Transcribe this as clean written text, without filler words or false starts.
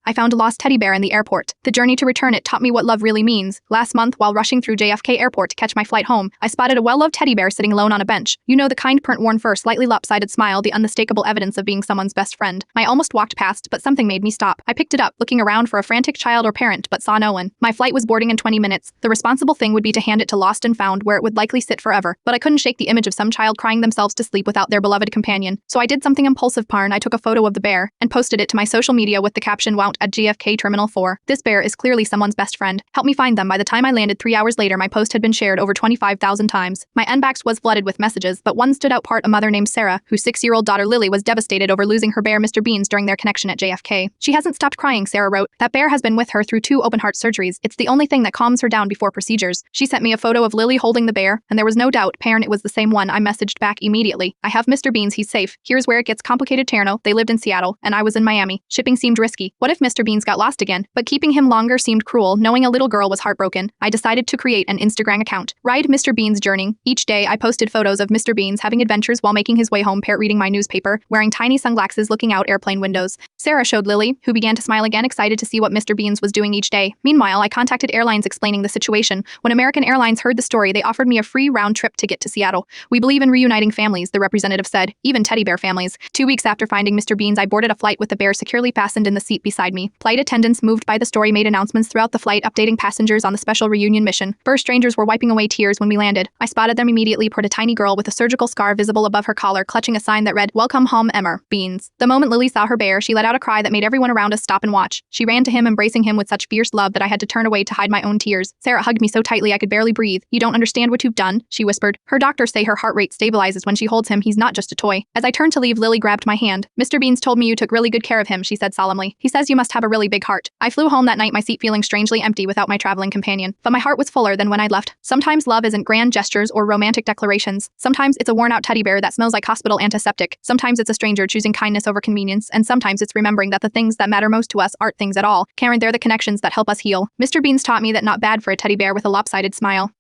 I found a lost teddy bear in the airport. The journey to return it taught me what love really means. Last month, while rushing through JFK Airport to catch my flight home, I spotted a well-loved teddy bear sitting alone on a bench. You know, the kind print-worn fur, slightly lopsided smile, the unmistakable evidence of being someone's best friend. I almost walked past, but something made me stop. I picked it up, looking around for a frantic child or parent, but saw no one. My flight was boarding in 20 minutes. The responsible thing would be to hand it to Lost and Found, where it would likely sit forever. But I couldn't shake the image of some child crying themselves to sleep without their beloved companion. So I did something impulsive, Parn. I took a photo of the bear and posted it to my social media with the caption, "Wout at JFK Terminal 4. This bear is clearly someone's best friend. Help me find them." By the time I landed 3 hours later, my post had been shared over 25,000 times. My inbox was flooded with messages, but one stood out. A mother named Sarah, whose 6-year-old daughter Lily was devastated over losing her bear Mr. Beans during their connection at JFK. "She hasn't stopped crying," Sarah wrote. "That bear has been with her through 2 open-heart surgeries. It's the only thing that calms her down before procedures." She sent me a photo of Lily holding the bear, and there was no doubt, Parn, it was the same one. I messaged back immediately. "I have Mr. Beans, he's safe. Here's where it gets complicated, Terno. They lived in Seattle, and I was in Miami. Shipping seemed risky. What if Mr. Beans got lost again? But keeping him longer seemed cruel. Knowing a little girl was heartbroken, I decided to create an Instagram account. Ride Mr. Beans Journey. Each day, I posted photos of Mr. Beans having adventures while making his way home, reading my newspaper, wearing tiny sunglasses, looking out airplane windows. Sarah showed Lily, who began to smile again, excited to see what Mr. Beans was doing each day. Meanwhile, I contacted airlines explaining the situation. When American Airlines heard the story, they offered me a free round-trip ticket to Seattle. "We believe in reuniting families," the representative said, "even teddy bear families." 2 weeks after finding Mr. Beans, I boarded a flight with the bear securely fastened in the seat beside me. Flight attendants, moved by the story, made announcements throughout the flight, updating passengers on the special reunion mission. Fur strangers were wiping away tears when we landed. I spotted them immediately. A tiny girl with a surgical scar visible above her collar, clutching a sign that read, "Welcome home, Emmer Beans." The moment Lily saw her bear, she let out a cry that made everyone around us stop and watch. She ran to him, embracing him with such fierce love that I had to turn away to hide my own tears. Sarah hugged me so tightly I could barely breathe. "You don't understand what you've done," she whispered. "Her doctors say her heart rate stabilizes when she holds him. He's not just a toy." As I turned to leave, Lily grabbed my hand. "Mr. Beans told me you took really good care of him," she said solemnly. "He says you must have a really big heart." I flew home that night, my seat feeling strangely empty without my traveling companion. But my heart was fuller than when I left. Sometimes love isn't grand gestures or romantic declarations. Sometimes it's a worn-out teddy bear that smells like hospital antiseptic. Sometimes it's a stranger choosing kindness over convenience. And sometimes it's remembering that the things that matter most to us aren't things at all. Karen, they're the connections that help us heal. Mr. Beans taught me that not bad for a teddy bear with a lopsided smile.